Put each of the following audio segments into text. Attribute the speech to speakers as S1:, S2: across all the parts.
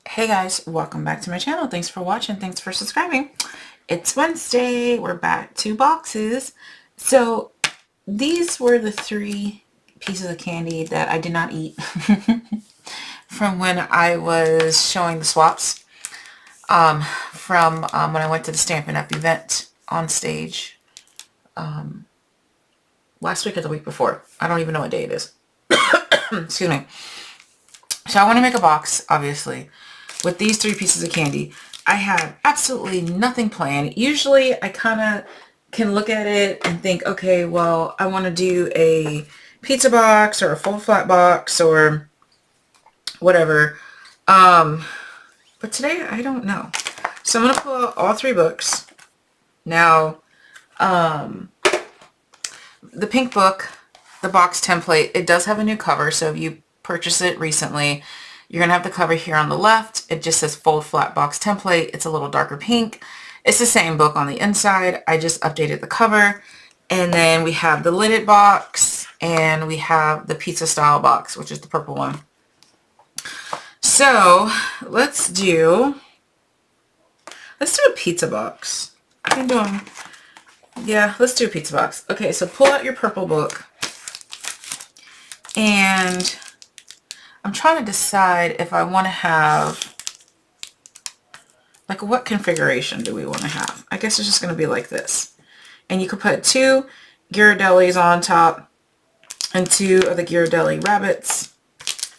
S1: Hey guys, welcome back to my channel. Thanks for watching. Thanks for subscribing. It's Wednesday. We're back to boxes. So these were the three pieces of candy that I did not eat from when I was showing the swaps from when I went to the Stampin' Up event on stage last week or the week before. I don't even know what day it is. Excuse me. So I want to make a box, obviously, with these three pieces of candy. I had absolutely nothing planned. Usually I kind of can look at it and think, okay, well, I want to do a pizza box or a full flat box or whatever. But today I don't know. So I'm going to pull out all three books. Now, the pink book, the box template, it does have a new cover. So if you purchase it recently, you're going to have the cover here on the left. It just says fold flat box template. It's a little darker pink. It's the same book on the inside. I just updated the cover. And then we have the lidded box and we have the pizza style box, which is the purple one. So let's do a pizza box. I've been doing, yeah, let's do a pizza box. Okay, so pull out your purple book. And I'm trying to decide if I want to have, like, what configuration do we want to have? I guess it's just going to be like this. And you could put two Ghirardellis on top and two of the Ghirardelli rabbits.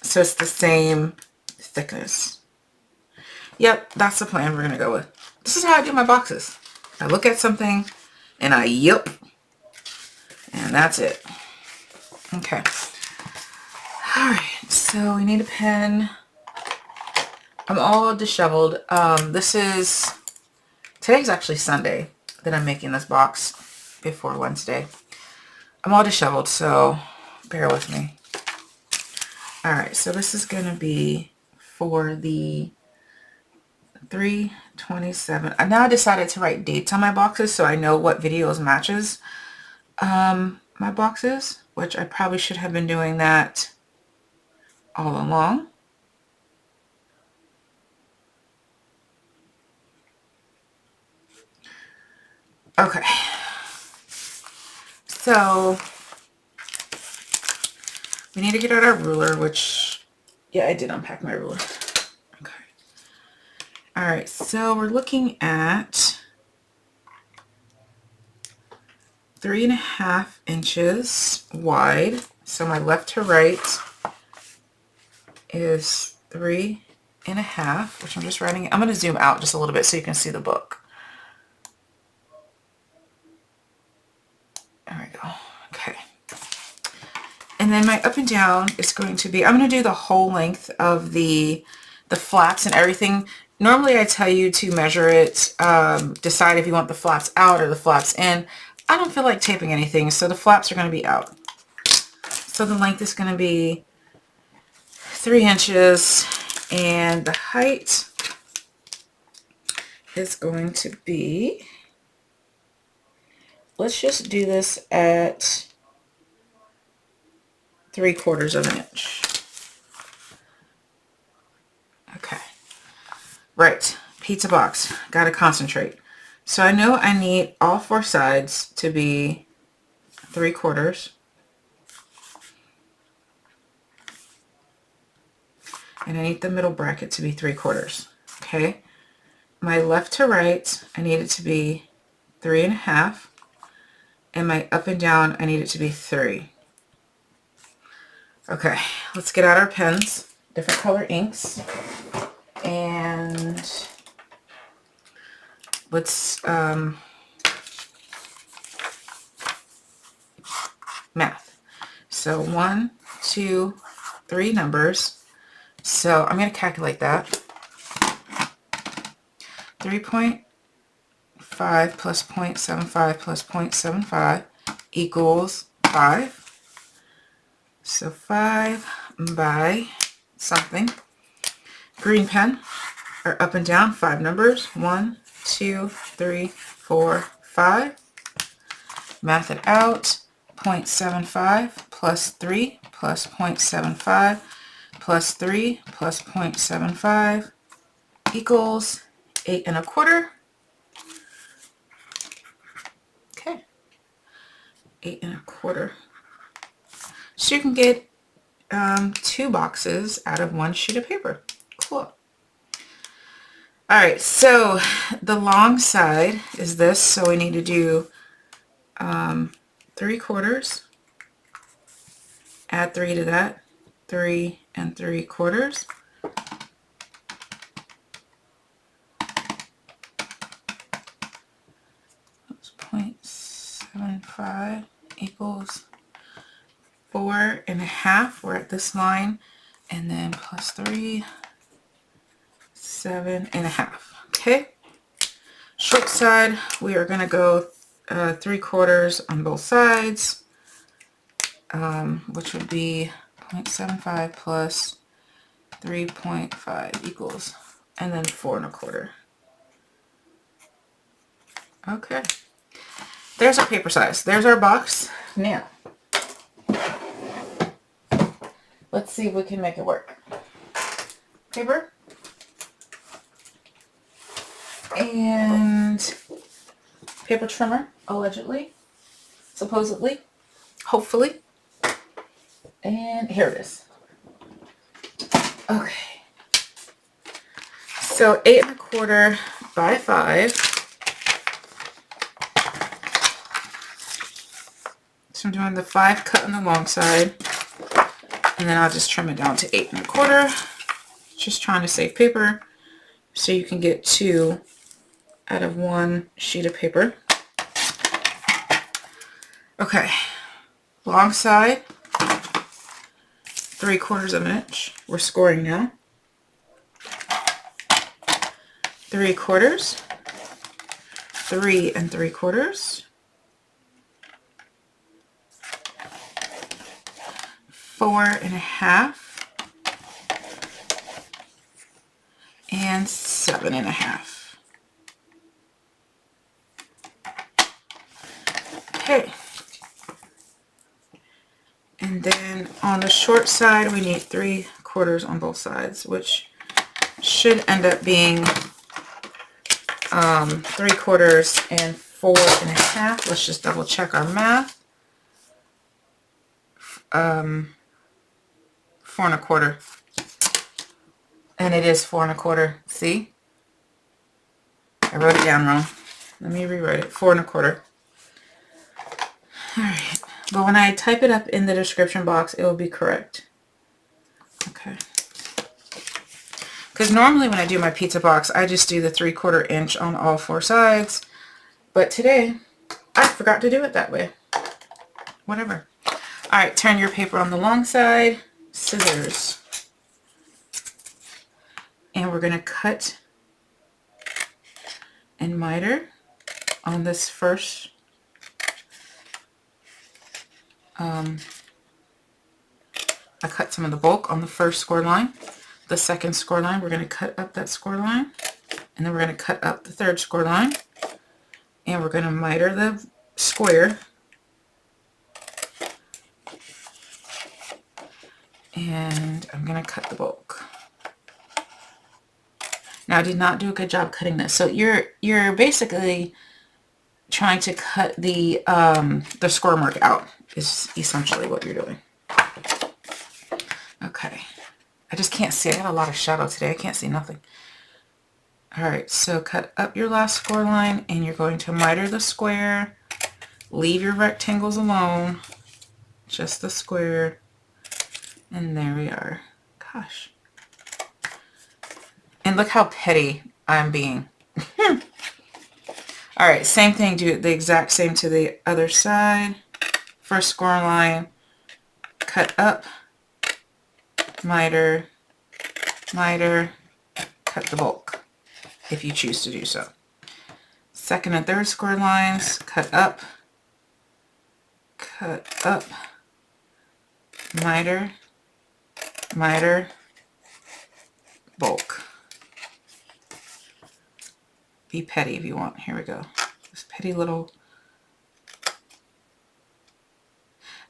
S1: So it's the same thickness. Yep, that's the plan we're going to go with. This is how I do my boxes. I look at something and I yep. And that's it. Okay. Alright, so we need a pen. I'm all disheveled. Today's actually Sunday that I'm making this box before Wednesday. I'm all disheveled, so bear with me. Alright, so this is going to be for the 3/27. I now decided to write dates on my boxes so I know what videos matches my boxes, which I probably should have been doing that all along. Okay, so we need to get out our ruler, which, yeah, I did unpack my ruler. Okay. All right, so we're looking at 3.5 inches wide. So my left to right is 3.5, which I'm just writing. I'm going to zoom out just a little bit so you can see the book. There we go. Okay. And then my up and down is going to be, I'm going to do the whole length of the flaps and everything. Normally I tell you to measure it, decide if you want the flaps out or the flaps in. I don't feel like taping anything, so the flaps are going to be out. So the length is going to be 3 inches and the height is going to be, let's just do this at 3/4 of an inch. Okay. Right. Pizza box. Got to concentrate. So I know I need all four sides to be 3/4. And I need the middle bracket to be 3/4. Okay. My left to right, I need it to be 3.5. And my up and down, I need it to be 3. Okay, let's get out our pens, different color inks, and let's math. So 1, 2, 3 numbers. So I'm going to calculate that. 3.5 plus 0.75 plus 0.75 equals 5. So 5 by something. Green pen, or up and down, 5 numbers. 1, 2, 3, 4, 5. Math it out. 0.75 plus 3 plus 0.75 plus 3 plus 0.75 equals 8 1/4. Okay, 8 1/4. So you can get 2 boxes out of 1 sheet of paper. Cool. All right, so the long side is this, so we need to do 3/4, add 3 to that, 3 3/4. That's 0.75 equals 4 1/2. We're at this line, and then plus 3, 7 1/2. Okay. Short side, we are going to go 3/4 on both sides, which would be 0.75 plus 3.5 equals, and then 4 1/4. Okay. There's our paper size. There's our box. Now, let's see if we can make it work. Paper. And paper trimmer, allegedly, supposedly, hopefully. And here it is. Okay. So 8 1/4 by 5. So I'm doing the 5 cut on the long side, and then I'll just trim it down to 8 1/4. Just trying to save paper so you can get 2 out of 1 sheet of paper. Okay, long side, 3/4 of an inch. We're scoring now. 3/4, 3 3/4, 4 1/2, and 7 1/2. Okay. And then on the short side, we need 3/4 on both sides, which should end up being 3/4 and 4 1/2. Let's just double check our math. 4 1/4. And it is 4 1/4. See? I wrote it down wrong. Let me rewrite it. 4 1/4. Alright. But when I type it up in the description box, it will be correct. Okay. Because normally when I do my pizza box, I just do the 3/4 inch on all 4 sides. But today, I forgot to do it that way. Whatever. Alright, turn your paper on the long side. Scissors. And we're going to cut and miter on this first I cut some of the bulk on the first score line. The second score line, we're going to cut up that score line, and then we're going to cut up the third score line, and we're going to miter the square, and I'm going to cut the bulk. Now, I did not do a good job cutting this, so you're basically trying to cut the score mark out is essentially what you're doing. Okay, I just can't see. I got a lot of shadow today. I can't see nothing. Alright, so cut up your last score line, and you're going to miter the square. Leave your rectangles alone. Just the square. And there we are. Gosh. And look how petty I'm being. Alright, same thing. Do the exact same to the other side. First score line. Cut up. Miter, miter, cut the bulk, if you choose to do so. Second and third score lines, cut up, miter, miter, bulk. Be petty if you want. Here we go. This petty little...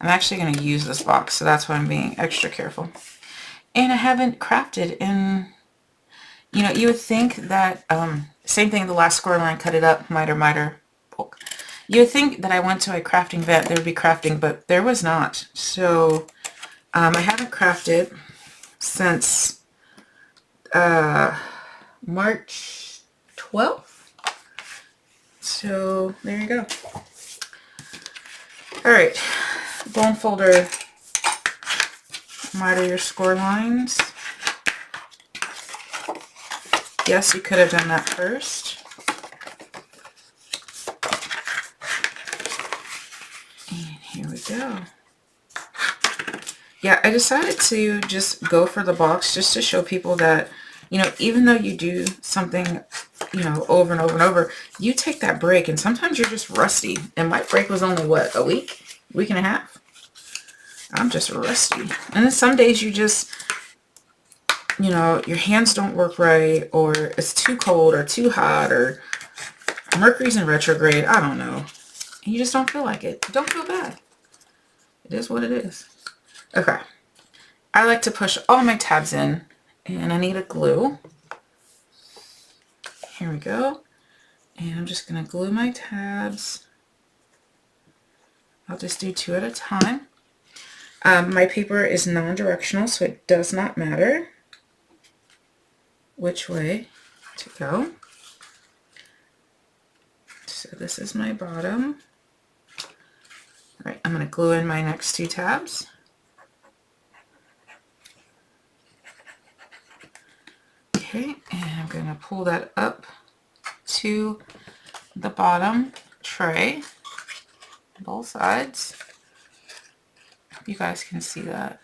S1: I'm actually going to use this box, so that's why I'm being extra careful. And I haven't crafted in You know, you would think that, same thing, the last score line, cut it up, miter, poke. You would think that I went to a crafting event, there would be crafting, but there was not. So, I haven't crafted since March 12th. So, there you go. Alright, bone folder, miter your score lines. Yes, you could have done that first. And here we go. Yeah, I decided to just go for the box just to show people that, you know, even though you do something, you know, over and over and over, you take that break and sometimes you're just rusty. And my break was only, what, a week and a half? I'm just rusty. And then some days you just, you know, your hands don't work right, or it's too cold or too hot, or Mercury's in retrograde. I don't know. And you just don't feel like it. Don't feel bad. It is what it is. Okay. I like to push all my tabs in, and I need a glue. Here we go. And I'm just going to glue my tabs. I'll just do 2 at a time. My paper is non-directional, so it does not matter which way to go. So this is my bottom. All right, I'm going to glue in my next 2 tabs. Okay, and I'm going to pull that up to the bottom tray, both sides. You guys can see that.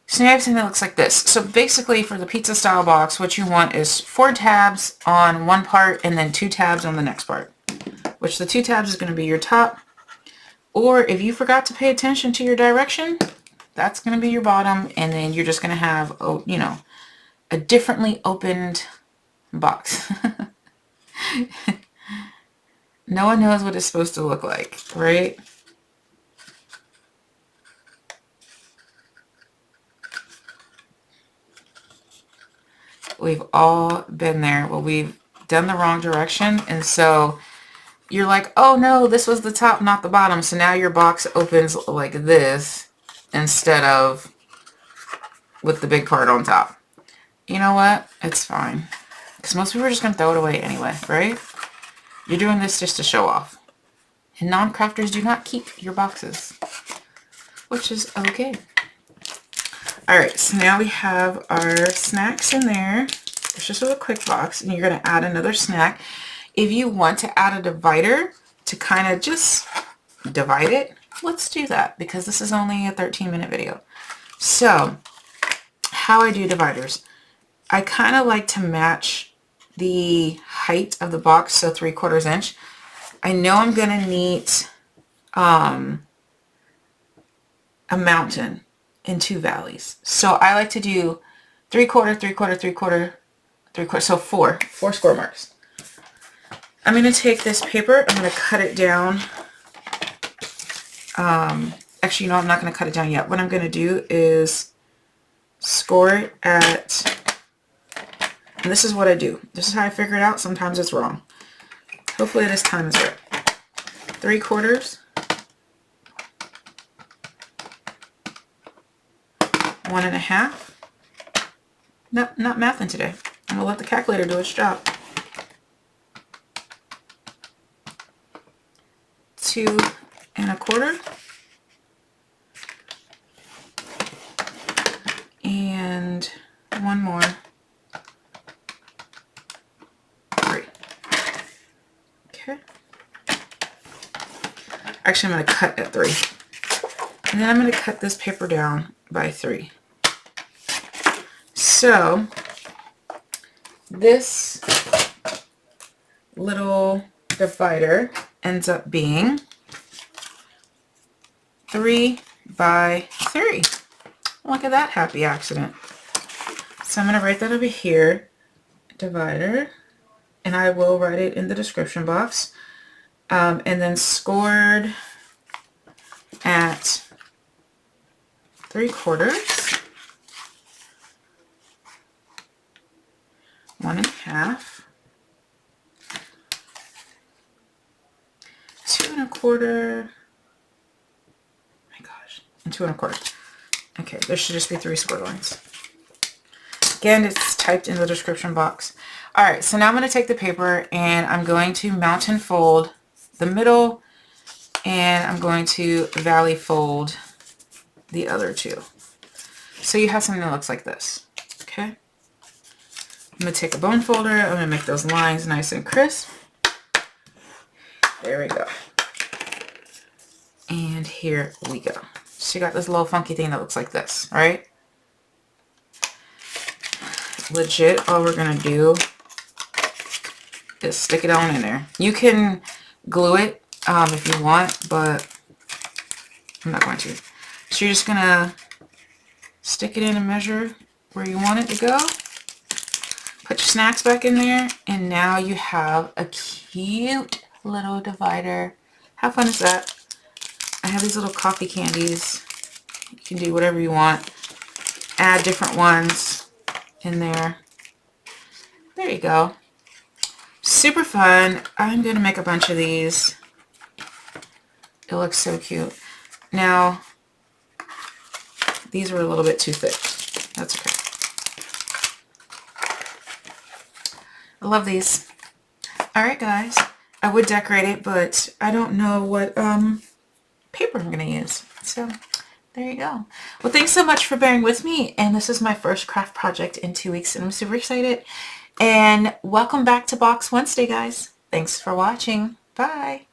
S1: So now I have something that looks like this. So basically for the pizza style box, what you want is 4 tabs on one part and then 2 tabs on the next part, which the 2 tabs is going to be your top. Or if you forgot to pay attention to your direction, that's going to be your bottom, and then you're just going to have, you know, a differently opened box. No one knows what it's supposed to look like, right? We've all been there. Well, we've done the wrong direction, and so you're like, oh no, this was the top, not the bottom. So now your box opens like this instead of with the big part on top. You know what? It's fine. Because most people are just going to throw it away anyway, right? You're doing this just to show off. And non-crafters do not keep your boxes, which is okay. Alright, so now we have our snacks in there. It's just a quick box, and you're going to add another snack. If you want to add a divider to kind of just divide it, let's do that, because this is only a 13-minute video. So, how I do dividers. I kind of like to match the height of the box, so 3/4 inch. I know I'm going to need a mountain in 2 valleys. So I like to do 3/4, 3/4, 3/4, 3/4, so 4 score marks. I'm going to take this paper, I'm going to cut it down. Actually, no, I'm not going to cut it down yet. What I'm going to do is score it at, and this is what I do. This is how I figure it out. Sometimes it's wrong. Hopefully this time is right. 3/4, 1.5. Nope, not mathing today. I'm going to let the calculator do its job. 2.25. And one more. 3. Okay. Actually, I'm going to cut at 3. And then I'm going to cut this paper down by 3. So, this little divider ends up being 3 by 3. Look at that happy accident. So I'm going to write that over here, divider, and I will write it in the description box. And then scored at 3/4. 1.5, 2.25. My gosh, and 2.25. Okay, there should just be 3 score lines. Again, it's typed in the description box. All right, so now I'm going to take the paper and I'm going to mountain fold the middle, and I'm going to valley fold the other 2. So you have something that looks like this. Okay. I'm going to take a bone folder. I'm going to make those lines nice and crisp. There we go. And here we go. So you got this little funky thing that looks like this, right? Legit, all we're going to do is stick it on in there. You can glue it if you want, but I'm not going to. So you're just going to stick it in and measure where you want it to go. Put your snacks back in there, and now you have a cute little divider. How fun is that? I have these little coffee candies. You can do whatever you want. Add different ones in there. There you go. Super fun. I'm going to make a bunch of these. It looks so cute. Now, these are a little bit too thick. That's okay. I love these. Alright guys, I would decorate it, but I don't know what paper I'm going to use. So, there you go. Well, thanks so much for bearing with me, and this is my first craft project in 2 weeks, and I'm super excited. And welcome back to Box Wednesday, guys. Thanks for watching. Bye.